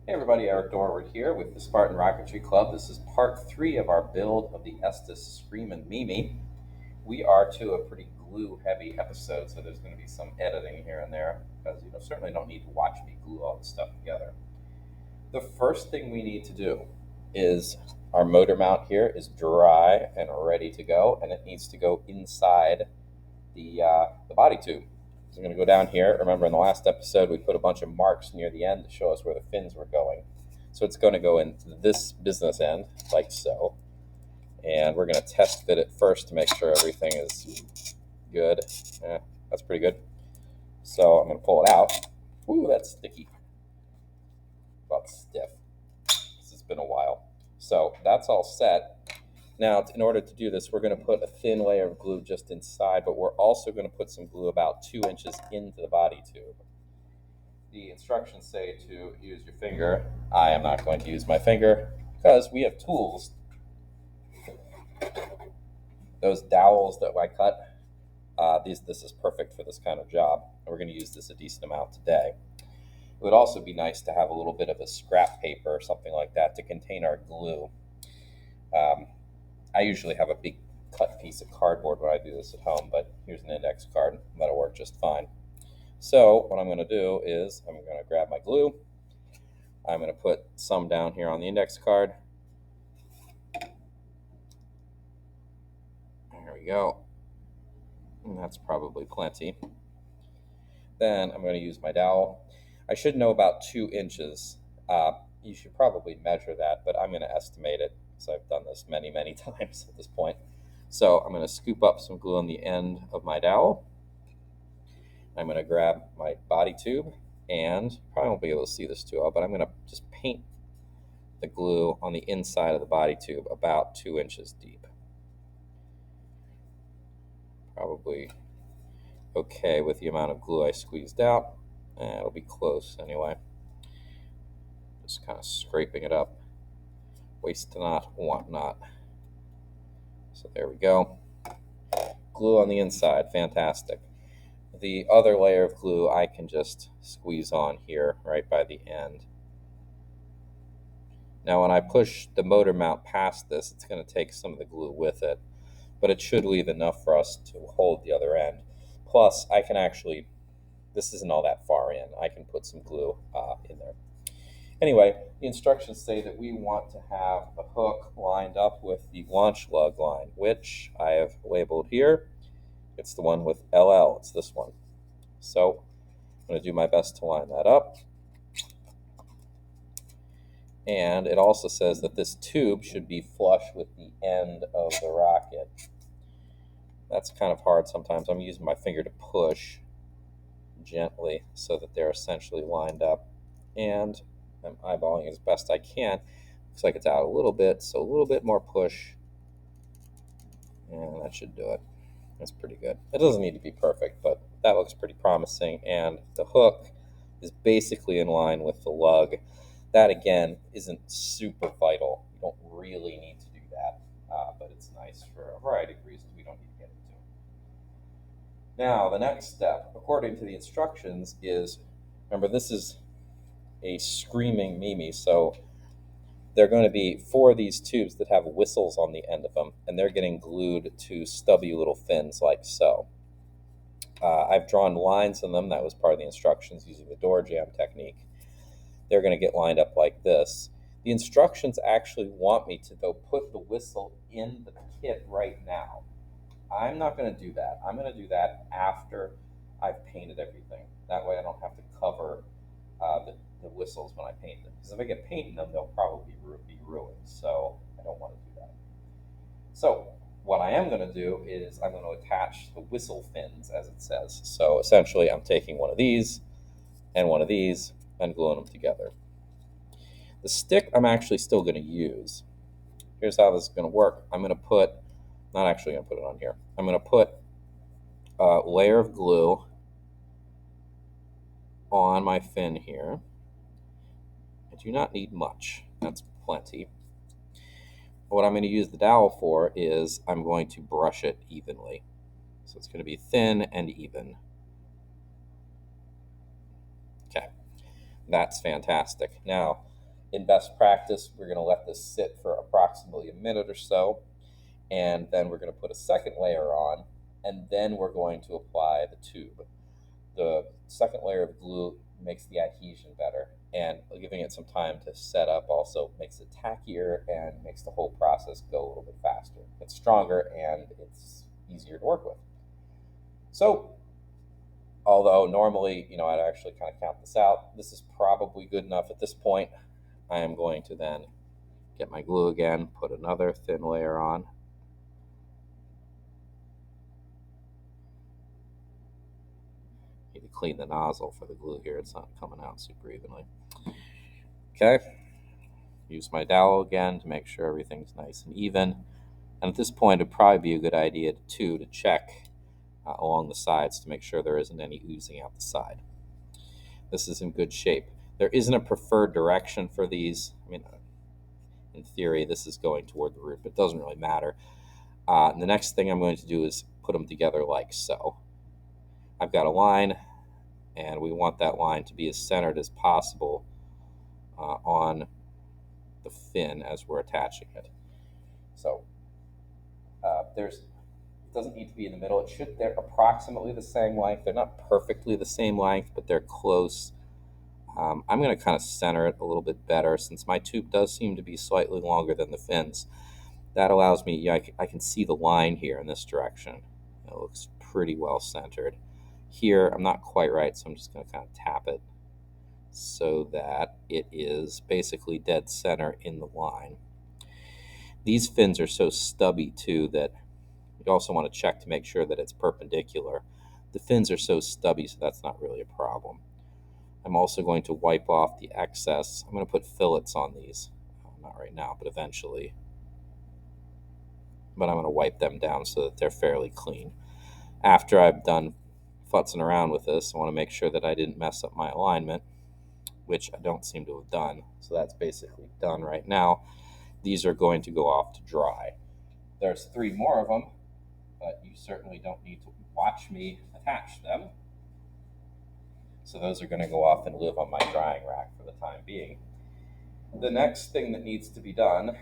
Hey everybody, Eric Dorward here with the Spartan Rocketry Club. This is part 3 of our build of the Estes Screamin Mimi. We are to a pretty glue-heavy episode, so there's going to be some editing here and there because you certainly don't need to watch me glue all this stuff together. The first thing we need to do is our motor mount here is dry and ready to go, and it needs to go inside the body tube. So I'm going to go down here. Remember in the last episode we put a bunch of marks near the end to show us where the fins were going. So it's going to go into this business end, like so. And we're going to test fit it first to make sure everything is good. That's pretty good. So I'm going to pull it out. Ooh, that's sticky. About stiff. This has been a while. So that's all set. Now, in order to do this, we're going to put a thin layer of glue just inside, but we're also going to put some glue about 2 inches into the body tube. The instructions say to use your finger. I am not going to use my finger because we have tools. Those dowels that I cut, this is perfect for this kind of job. And we're going to use this a decent amount today. It would also be nice to have a little bit of a scrap paper or something like that to contain our glue. I usually have a big cut piece of cardboard when I do this at home, but here's an index card. That'll work just fine. So what I'm going to do is I'm going to grab my glue. I'm going to put some down here on the index card. There we go. And that's probably plenty. Then I'm going to use my dowel. I should know about 2 inches. You should probably measure that, but I'm going to estimate it because I've done this many, many times at this point. So I'm going to scoop up some glue on the end of my dowel. I'm going to grab my body tube, and probably won't be able to see this too well, but I'm going to just paint the glue on the inside of the body tube about 2 inches deep. Probably okay with the amount of glue I squeezed out. It'll be close anyway. Just kind of scraping it up. Waste not, want not. So there we go. Glue on the inside, fantastic. The other layer of glue I can just squeeze on here right by the end. Now when I push the motor mount past this, it's going to take some of the glue with it, but it should leave enough for us to hold the other end. Plus, I can actually, this isn't all that far in, I can put some glue in there. Anyway, the instructions say that we want to have the hook lined up with the launch lug line, which I have labeled here. It's the one with LL, it's this one. So I'm going to do my best to line that up. And it also says that this tube should be flush with the end of the rocket. That's kind of hard sometimes. I'm using my finger to push gently so that they're essentially lined up. And I'm eyeballing as best I can. Looks like it's out a little bit, so a little bit more push. And that should do it. That's pretty good. It doesn't need to be perfect, but that looks pretty promising. And the hook is basically in line with the lug. That, again, isn't super vital. You don't really need to do that, but it's nice for a variety of reasons we don't need to get into. Now, the next step, according to the instructions, is, remember, this is a Screamin Mimi, so they're going to be 4 of these tubes that have whistles on the end of them, and they're getting glued to stubby little fins like so. I've drawn lines in them. That was part of the instructions using the door jam technique. They're going to get lined up like this. The instructions actually want me to, though, put the whistle in the kit right now. I'm not going to do that. I'm going to do that after I've painted everything. That way I don't have to cover the whistles when I paint them. Because if I get painting them, they'll probably be ruined. So I don't want to do that. So what I am going to do is I'm going to attach the whistle fins, as it says. So essentially I'm taking one of these and one of these and gluing them together. The stick I'm actually still going to use. Here's how this is going to work. I'm going to put, not actually going to put it on here. I'm going to put a layer of glue on my fin here. I do not need much. That's plenty. What I'm going to use the dowel for is I'm going to brush it evenly. So it's going to be thin and even. Okay, that's fantastic. Now, In best practice, we're going to let this sit for approximately a minute or so, and then we're going to put a second layer on, and then we're going to apply the tube. The second layer of glue makes the adhesion better, and giving it some time to set up also makes it tackier and makes the whole process go a little bit faster. It's stronger and it's easier to work with. So, although normally, I'd actually kind of count this out, this is probably good enough at this point. I am going to then get my glue again, put another thin layer on. Need to clean the nozzle for the glue here. It's not coming out super evenly. Okay. Use my dowel again to make sure everything's nice and even. And at this point, it'd probably be a good idea to check along the sides to make sure there isn't any oozing out the side. This is in good shape. There isn't a preferred direction for these. I mean, in theory, this is going toward the roof. It doesn't really matter. The next thing I'm going to do is put them together like so. I've got a line, and we want that line to be as centered as possible on the fin as we're attaching it. So it doesn't need to be in the middle. They're approximately the same length. They're not perfectly the same length, but they're close. I'm going to kind of center it a little bit better since my tube does seem to be slightly longer than the fins. That allows me, I can see the line here in this direction. It looks pretty well centered. Here, I'm not quite right, so I'm just going to kind of tap it so that it is basically dead center in the line. These fins are so stubby, too, that you also want to check to make sure that it's perpendicular. The fins are so stubby, so that's not really a problem. I'm also going to wipe off the excess. I'm going to put fillets on these. Not right now, but eventually. But I'm going to wipe them down so that they're fairly clean. After I've done futzing around with this, I want to make sure that I didn't mess up my alignment, which I don't seem to have done. So that's basically done right now. These are going to go off to dry. There's 3 more of them, but you certainly don't need to watch me attach them. So those are going to go off and live on my drying rack for the time being. The next thing that needs to be done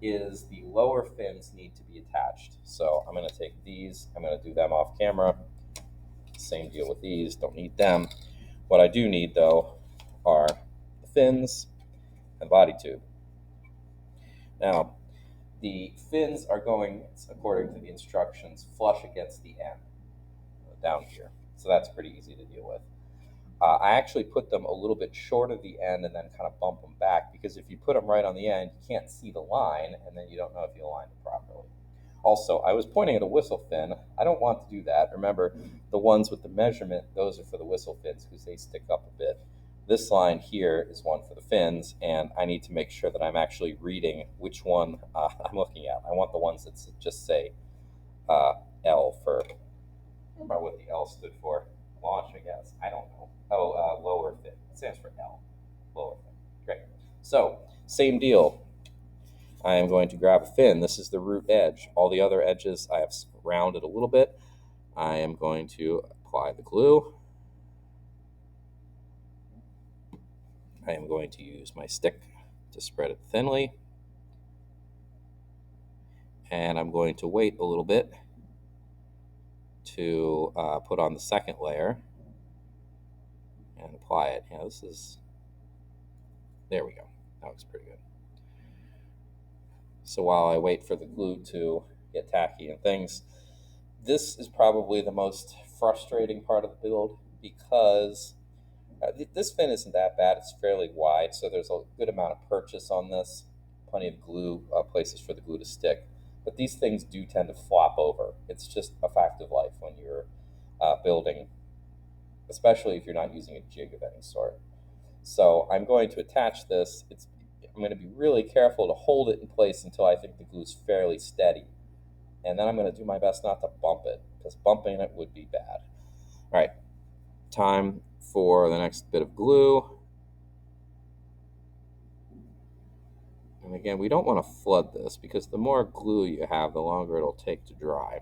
is the lower fins need to be attached. So I'm going to take these, I'm going to do them off camera. Same deal with these, don't need them. What I do need, though, are the fins and body tube. Now, the fins are going, according to the instructions, flush against the end, down here. So that's pretty easy to deal with. I actually put them a little bit short of the end and then kind of bump them back, because if you put them right on the end, you can't see the line, and then you don't know if you aligned it properly. Also, I was pointing at a whistle fin. I don't want to do that. Remember, the ones with the measurement, those are for the whistle fins because they stick up a bit. This line here is one for the fins, and I need to make sure that I'm actually reading which one I'm looking at. I want the ones that just say L for, I don't remember what the L stood for. Launch, I guess. I don't know. Oh, lower fin. It stands for L. Lower fin. Great. So, same deal. I am going to grab a fin. This is the root edge. All the other edges I have rounded a little bit. I am going to apply the glue. I am going to use my stick to spread it thinly. And I'm going to wait a little bit to put on the second layer and apply it. Yeah, there we go. That looks pretty good. So while I wait for the glue to get tacky and things, this is probably the most frustrating part of the build, because this fin isn't that bad. It's fairly wide, so there's a good amount of purchase on this. Plenty of glue, places for the glue to stick. But these things do tend to flop over. It's just a fact of life when you're building, especially if you're not using a jig of any sort. So I'm going to attach this. I'm going to be really careful to hold it in place until I think the glue's fairly steady. And then I'm going to do my best not to bump it, because bumping it would be bad. All right, time for the next bit of glue. And again, we don't want to flood this, because the more glue you have, the longer it'll take to dry.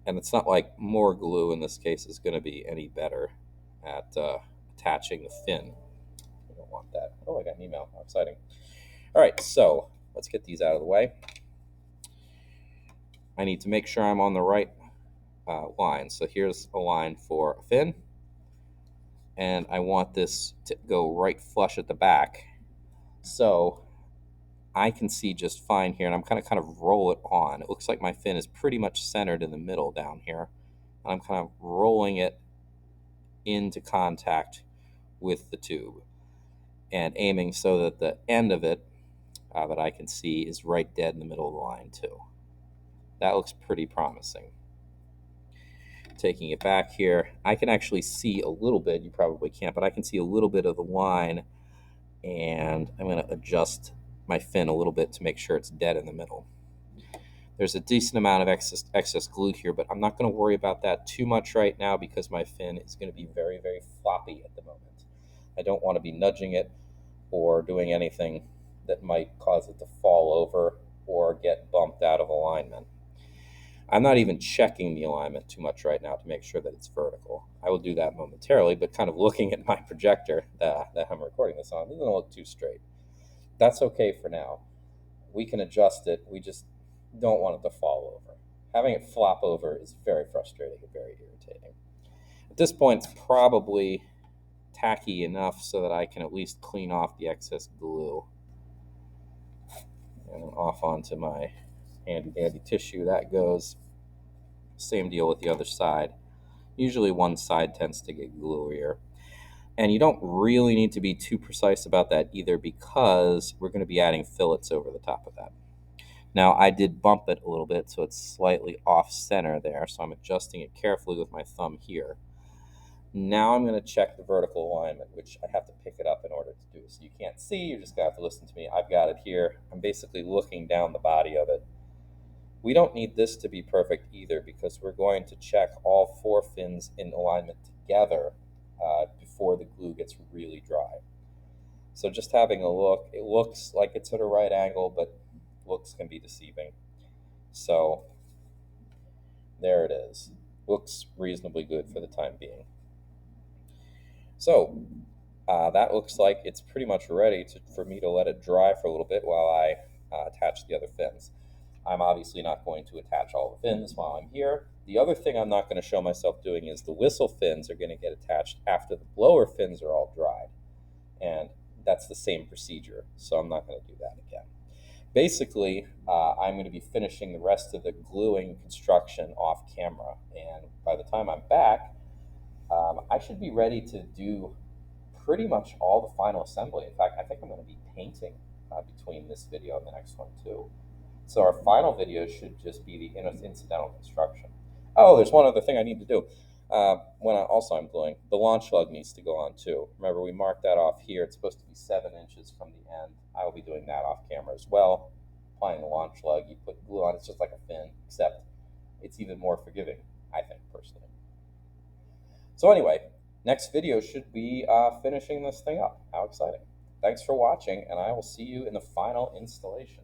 And it's not like more glue in this case is going to be any better at attaching the fin. We don't want that. Oh, I got an email. How exciting. All right, so let's get these out of the way. I need to make sure I'm on the right line. So here's a line for a fin, and I want this to go right flush at the back. So I can see just fine here, and I'm kind of roll it on. It looks like my fin is pretty much centered in the middle down here. And I'm kind of rolling it into contact with the tube and aiming so that the end of it that I can see is right dead in the middle of the line too. That looks pretty promising. Taking it back here, I can actually see a little bit, you probably can't, but I can see a little bit of the line, and I'm going to adjust my fin a little bit to make sure it's dead in the middle. There's a decent amount of excess glue here, but I'm not going to worry about that too much right now because my fin is going to be very, very floppy at the moment. I don't want to be nudging it or doing anything that might cause it to fall over or get bumped out of alignment. I'm not even checking the alignment too much right now to make sure that it's vertical. I will do that momentarily, but kind of looking at my projector that I'm recording this on, it doesn't look too straight. That's okay for now. We can adjust it. We just don't want it to fall over. Having it flop over is very frustrating and very irritating. At this point, it's probably tacky enough so that I can at least clean off the excess glue. And off onto my handy dandy tissue. That goes. Same deal with the other side. Usually one side tends to get gluier. And you don't really need to be too precise about that either because we're going to be adding fillets over the top of that. Now, I did bump it a little bit, so it's slightly off center there, so I'm adjusting it carefully with my thumb here. Now I'm going to check the vertical alignment, which I have to pick it up in order to do. So you can't see, you're just going to have to listen to me. I've got it here. I'm basically looking down the body of it. We don't need this to be perfect either because we're going to check all 4 fins in alignment together before the glue gets really dry. So just having a look, it looks like it's at a right angle, but looks can be deceiving. So there it is. Looks reasonably good for the time being. So that looks like it's pretty much ready for me to let it dry for a little bit while I attach the other fins. I'm obviously not going to attach all the fins while I'm here. The other thing I'm not going to show myself doing is the whistle fins are going to get attached after the blower fins are all dried. And that's the same procedure, so I'm not going to do that again. Basically, I'm going to be finishing the rest of the gluing construction off camera, and by the time I'm back, I should be ready to do pretty much all the final assembly. In fact, I think I'm going to be painting between this video and the next one too. So our final video should just be the incidental construction. Oh, there's one other thing I need to do. I'm gluing, the launch lug needs to go on too. Remember, we marked that off here. It's supposed to be 7 inches from the end. I will be doing that off camera as well. Applying the launch lug, you put glue on, it's just like a fin, except it's even more forgiving, I think, personally. So anyway, next video should be finishing this thing up. How exciting. Thanks for watching, and I will see you in the final installation.